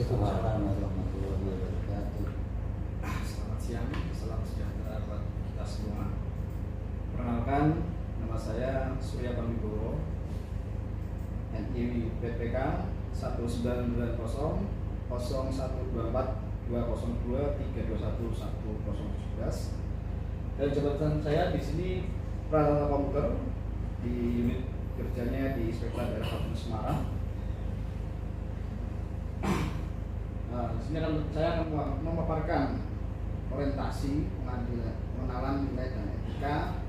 Waalaikumsalam warahmatullahi wabarakatuh. Selamat siang, salam sejahtera buat kita semua. Perkenalkan, nama saya Surya Pamibowo, NI PPK 1990 0124 202 321 1017. Dan jabatan saya di sini Pranata Komputer di unit kerjanya di Inspektorat Daerah Kabupaten Semarang. Nah, di sini saya akan memaparkan orientasi pengenalan nilai dan etika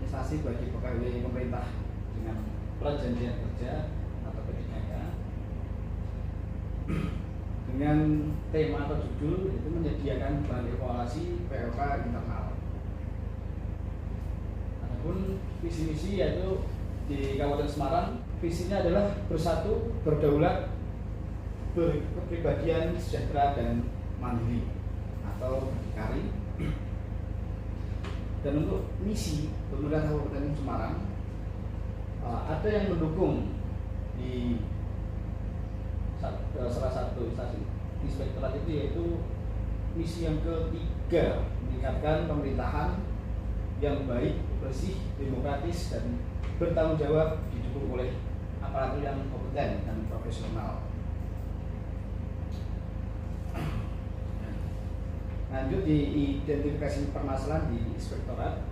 instansi bagi pegawai pemerintah dengan perjanjian kerja atau P3K dengan tema atau judul itu menyediakan bahan evaluasi POK internal. Adapun visi misi yaitu di Kabupaten Semarang, visinya adalah bersatu, berdaulat, berkepribadian sejahtera dan mandiri atau berdikari. Dan untuk misi pemerintah Kabupaten Semarang ada yang mendukung di salah satu instansi inspektorat itu, yaitu misi yang ketiga, meningkatkan pemerintahan yang baik, bersih, demokratis dan bertanggung jawab, didukung oleh aparatur yang kompeten dan profesional. Lanjut di identifikasi permasalahan di inspektorat,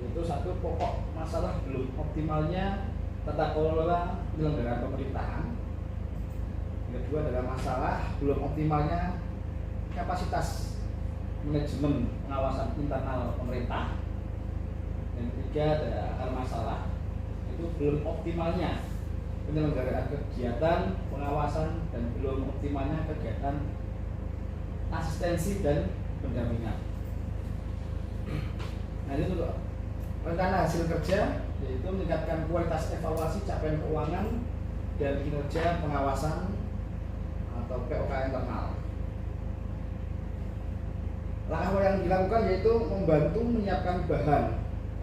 yaitu satu, pokok masalah belum optimalnya tata kelola penyelenggaraan pemerintahan. Yang kedua adalah masalah belum optimalnya kapasitas manajemen pengawasan internal pemerintah. Yang ketiga ada akar masalah, itu belum optimalnya penyelenggaraan kegiatan pengawasan dan belum optimalnya kegiatan asistensi dan pendampingan. Nah, ini untuk rencana hasil kerja, yaitu meningkatkan kualitas evaluasi capaian keuangan dan kinerja pengawasan atau POK internal. Langkah yang dilakukan yaitu membantu menyiapkan bahan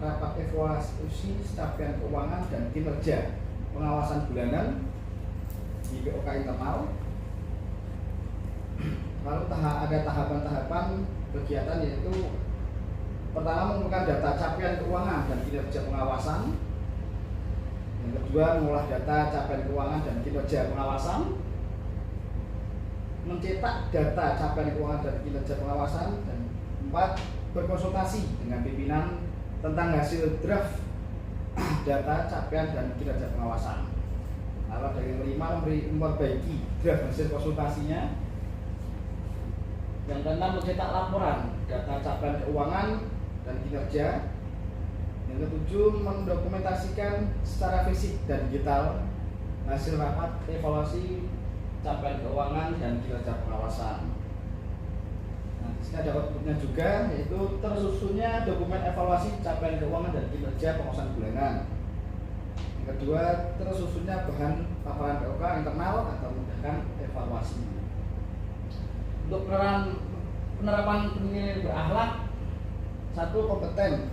rapat evaluasi capaian keuangan dan kinerja pengawasan bulanan di POK internal. Lalu ada tahapan-tahapan kegiatan, yaitu pertama mengumpulkan data capaian keuangan dan kinerja pengawasan. Yang kedua mengolah data capaian keuangan dan kinerja pengawasan. Mencetak data capaian keuangan dan kinerja pengawasan. Dan empat, berkonsultasi dengan pimpinan tentang hasil draft data capaian dan kinerja pengawasan. Lalu ada yang kelima, memperbaiki draft hasil konsultasinya. Yang keenam, mencetak laporan data capaian keuangan dan kinerja. Yang ketujuh, mendokumentasikan secara fisik dan digital hasil rapat evaluasi capaian keuangan dan kinerja pengawasan. Nah, di sini ada outputnya juga, yaitu tersusunnya dokumen evaluasi capaian keuangan dan kinerja pengawasan bulanan. Yang kedua, tersusunnya bahan paparan POK internal atau memudahkan evaluasi. Untuk penerapan penilaian berakhlak, satu, kompeten.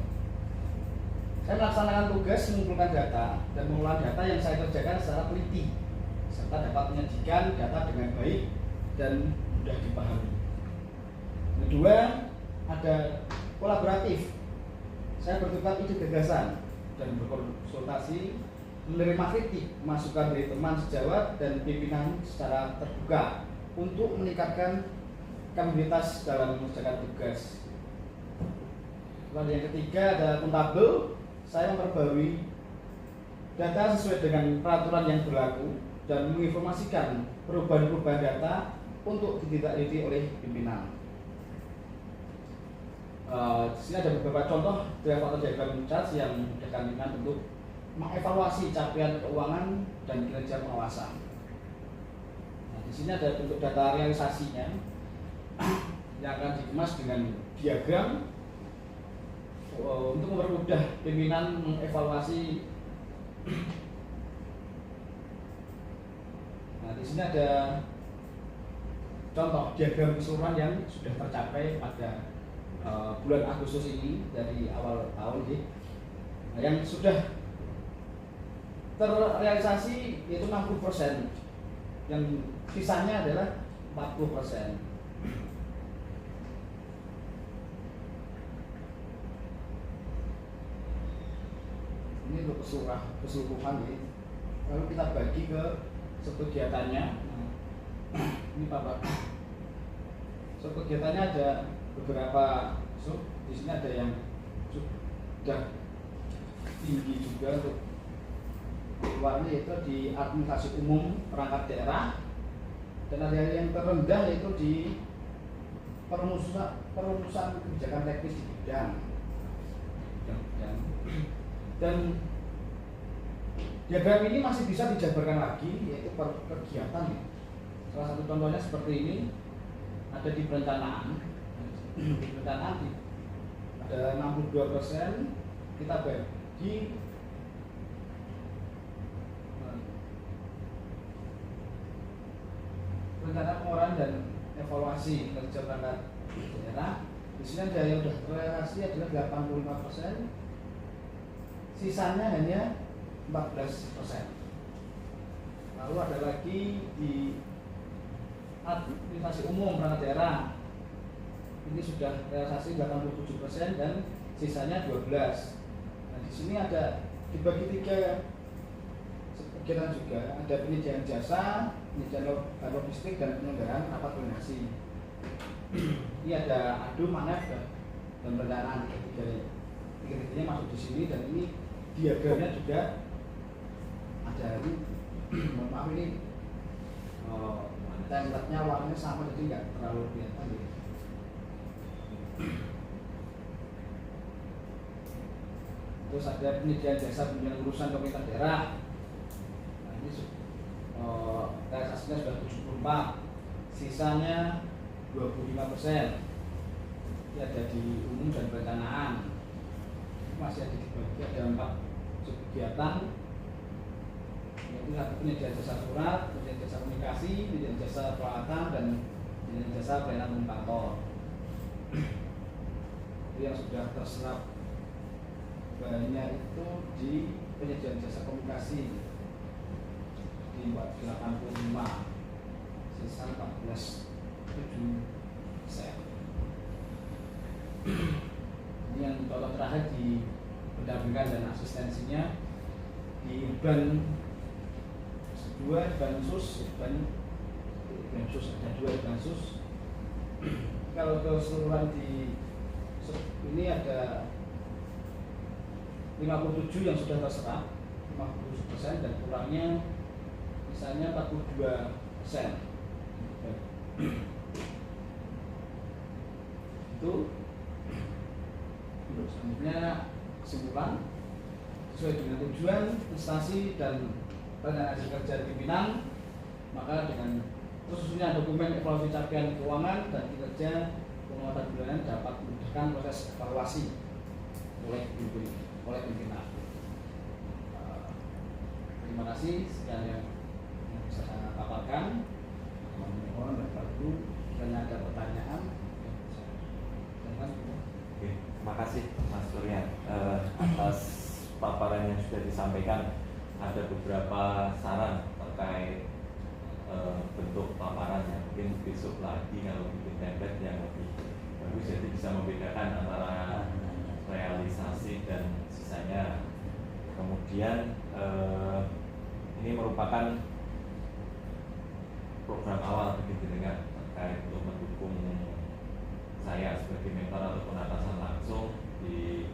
Saya melaksanakan tugas mengumpulkan data dan mengolah data yang saya kerjakan secara teliti, serta dapat menyajikan data dengan baik dan mudah dipahami. Kedua, ada kolaboratif. Saya bertukar ide gagasan dan berkonsultasi, menerima kritik, masukan dari teman sejawat dan pimpinan secara terbuka untuk meningkatkan kapabilitas dalam mengerjakan tugas. Lalu yang ketiga ada akuntabel. Saya memperbarui data sesuai dengan peraturan yang berlaku dan menginformasikan perubahan-perubahan data untuk ditindaklanjuti oleh pimpinan. Di sini ada beberapa contoh draft atau diagram chart yang memudahkan pimpinan untuk mengevaluasi capaian keuangan dan kinerja pengawasan. Nah, di sini ada bentuk data realisasinya yang akan dikemas dengan diagram untuk mempermudah pimpinan mengevaluasi. Nah, di sini ada contoh diagram keseluruhan yang sudah tercapai pada bulan Agustus ini dari awal tahun ini. Nah, yang sudah terrealisasi yaitu 60%. Yang sisanya adalah 40%. Ini untuk keseluruhan ya. Lalu kita bagi ke subkegiatannya. Ini Bapak. Subkegiatannya ada beberapa sub. Di sini ada yang sudah tinggi juga untuk keluarnya, yaitu di administrasi umum perangkat daerah, dan ada yang terendah yaitu di perumusan kebijakan teknis di bidang. Dan diagram ini masih bisa dijabarkan lagi, yaitu per kegiatan. Salah satu contohnya seperti ini, ada di perencanaan. Di perencanaan ada 62%, kita bagi rencana pengeluaran dan evaluasi kerja perangkat daerah. Di sini ada yang sudah terrealisasi adalah 85%, sisanya hanya 14%. Lalu ada lagi di administrasi umum perangkat daerah, ini sudah realisasi 87% dan sisanya 12%. Nah, di sini ada dibagi 3 kegiatan juga, ada penyediaan jasa, penyediaan logistik, dan penyelenggaraan rapat koordinasi. Ini ada adu, manef, dan perencanaan. Tiga-tiganya masuk di sini, dan ini diagramnya juga ada ini. Mohon maaf, ini template-nya warnanya sama, jadi nggak terlalu kelihatan ya. Terus ada penyediaan jasa pembinaan urusan pemerintah daerah. Nah, ini realisasinya sudah 74%, sisanya 25%. Ini ada di umum dan perencanaan. Masih ada dibagi, ada 4 kegiatan, yaitu satu penyediaan jasa surat, penyediaan jasa komunikasi, penyediaan jasa peralatan, dan penyediaan jasa pelayanan umum kantor. Itu yang sudah terserap banyak itu di penyediaan jasa komunikasi di 85, sisa 14,7%. Ini yang contoh terakhir di pendampingan dan asistensinya di ban 2, bansus ada 2 bansus. Kalau keseluruhan di ini ada 57 yang sudah terserap, 50%, dan kurangnya misalnya 42%. Itu untuk selanjutnya kesimpulan sesuai dengan tujuan instansi dan rencana hasil kerja pimpinan, maka dengan khususnya dokumen evaluasi capaian keuangan dan kinerja penguatan bulanan dapat memudahkan proses evaluasi oleh pimpinan. Terima kasih, sekian yang bisa saya paparkan. Mohon Bapak Ibu, jika ada pertanyaan. Oke, terima kasih Mas Suryan atas paparan yang sudah disampaikan. Ada beberapa saran terkait bentuk paparannya. Mungkin besok lagi kalau bikin template yang lebih bagus, jadi bisa membedakan antara realisasi dan sisanya. Kemudian ini merupakan program awal begitu dengan terkait untuk mendukung saya sebagai mentor ataupun atasan langsung di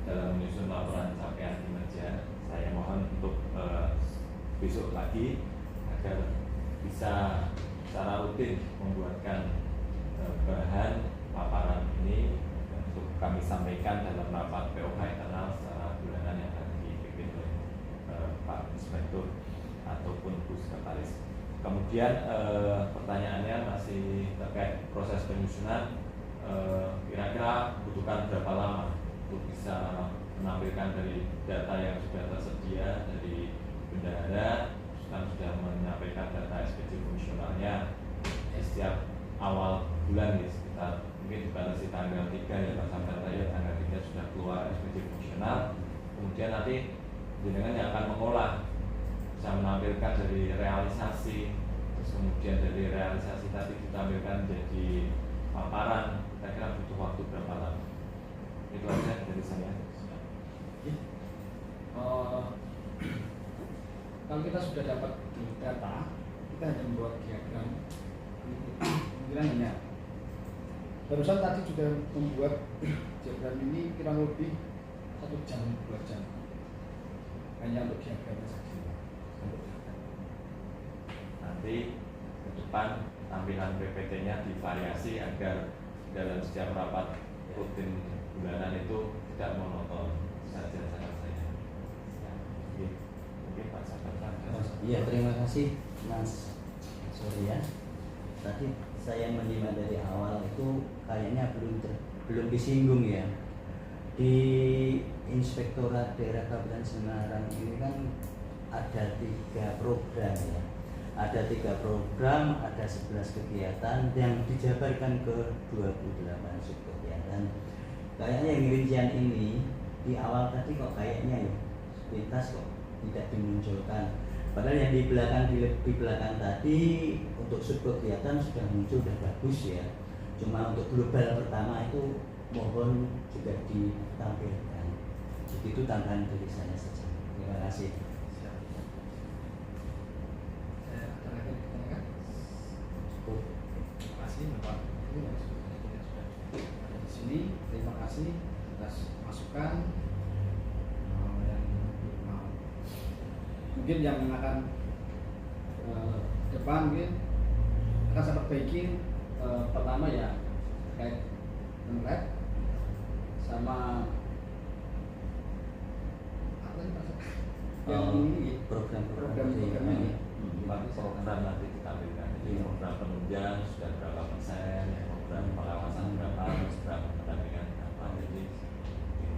dalam menyusun laporan capaian kinerja. Saya mohon untuk besok lagi agar bisa secara rutin membuatkan bahan paparan ini untuk kami sampaikan dalam rapat POK internal secara bulanan yang akan dipimpin oleh Pak Inspektur ataupun Bu Sekretaris. Kemudian pertanyaannya masih terkait proses penyusunan, kira-kira butuhkan berapa lama untuk bisa menampilkan dari data yang sudah tersedia dari bendahara, kan sudah menyampaikan data SPJ fungsionalnya setiap awal bulan ya, sekitar mungkin dibatasi tanggal 3 ya Pak Sampai ya, tanggal 3 sudah keluar SPJ fungsional. Kemudian nanti jenengan yang akan mengolah, bisa menampilkan dari realisasi terus kemudian dari realisasi tadi ditampilkan jadi paparan, kira-kira butuh waktu berapa lama? Itu aja dari saya. Kalau kita sudah dapat data, kita hanya membuat diagram. Kira-kira ini ya. Barusan tadi juga membuat diagram ini kurang lebih 1 jam, 2 jam. Hanya untuk diagramnya saja. Nanti ke depan tampilan PPT-nya divariasi agar dalam setiap rapat rutin bulanan itu tidak monoton saja saran saya. Oke, mungkin Pak Sabar. Iya, terima kasih Mas Surya. Tadi saya menyimak dari awal itu kayaknya belum disinggung ya. Di Inspektorat Daerah Kabupaten Semarang ini kan ada 3 program ya. Ada 3 program, ada 11 kegiatan yang dijabarkan ke 28 subkegiatan. Kayaknya yang rincian ini di awal tadi kok kayaknya ya sepintas kok tidak dimunculkan. Padahal yang di belakang tadi untuk subkegiatan sudah muncul, sudah bagus ya. Cuma untuk global pertama itu mohon juga ditampilkan. Begitu tambahan dari saya saja. Terima kasih. Terima kasih Bapak Ibu yang sudah ada di sini. Terima kasih atas masukan yang mungkin yang akan depan mungkin akan saya perbaiki. Pertama ya terkait template sama apa nih Pak? Yang ini program ini. Program nanti ditampilkan. Jadi program penunjang sudah berapa persen, program pengawasan berapa, program pendampingan berapa. Jadi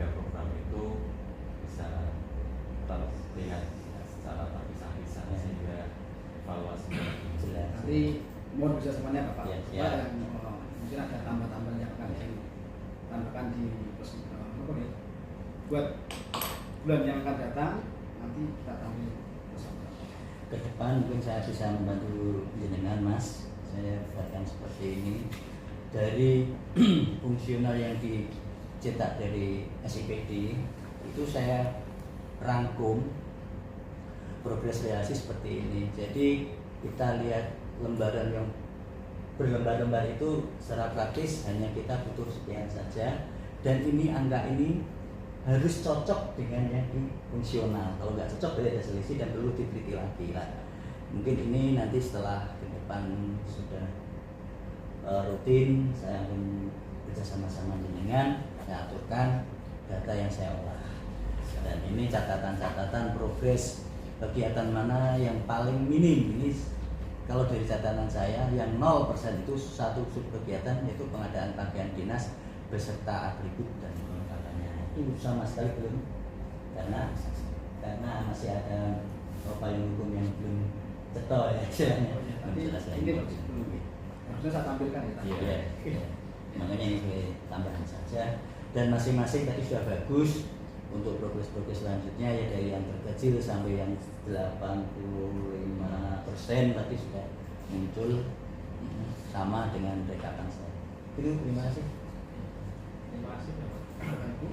3 program itu bisa terlihat secara terpisah-pisah sehingga evaluasinya jelas. Nanti mohon bisa semuanya Bapak. Ya. Mungkin ada tambah-tambahan yang akan ditambahkan di buat bulan yang akan datang, nanti kita tampil bersama. Ke depan mungkin saya bisa membantu jenengan Mas. Saya katakan seperti ini. Dari fungsional yang dicetak dari SIPD itu saya rangkum progres realisasi seperti ini. Jadi kita lihat lembaran yang berlembar-lembar itu secara praktis hanya kita butuh sekian saja, dan ini angka ini harus cocok dengan yang di fungsional. Kalau nggak cocok berarti ada selisih dan perlu diteliti lagi lah. Mungkin ini nanti setelah ke depan sudah rutin, saya akan bersama-sama dengan saya aturkan data yang saya olah. Dan ini catatan-catatan progres kegiatan mana yang paling minim. Ini kalau dari catatan saya yang 0% itu satu subkegiatan, yaitu pengadaan pakaian dinas beserta atribut dan kelengkapannya. Itu sama sekali belum, karena masih ada payung hukum yang belum cetok ya istilahnya. Nanti ini harusnya saya tampilkan ya. Iya. Makanya ini sebagai tambahan saja. Dan masing-masing tadi sudah bagus. Untuk progres-progres selanjutnya ya dari yang terkecil sampai yang 85% tadi sudah muncul sama dengan rekapan saya. Itu terima kasih. Terima kasih Bapak Ibu.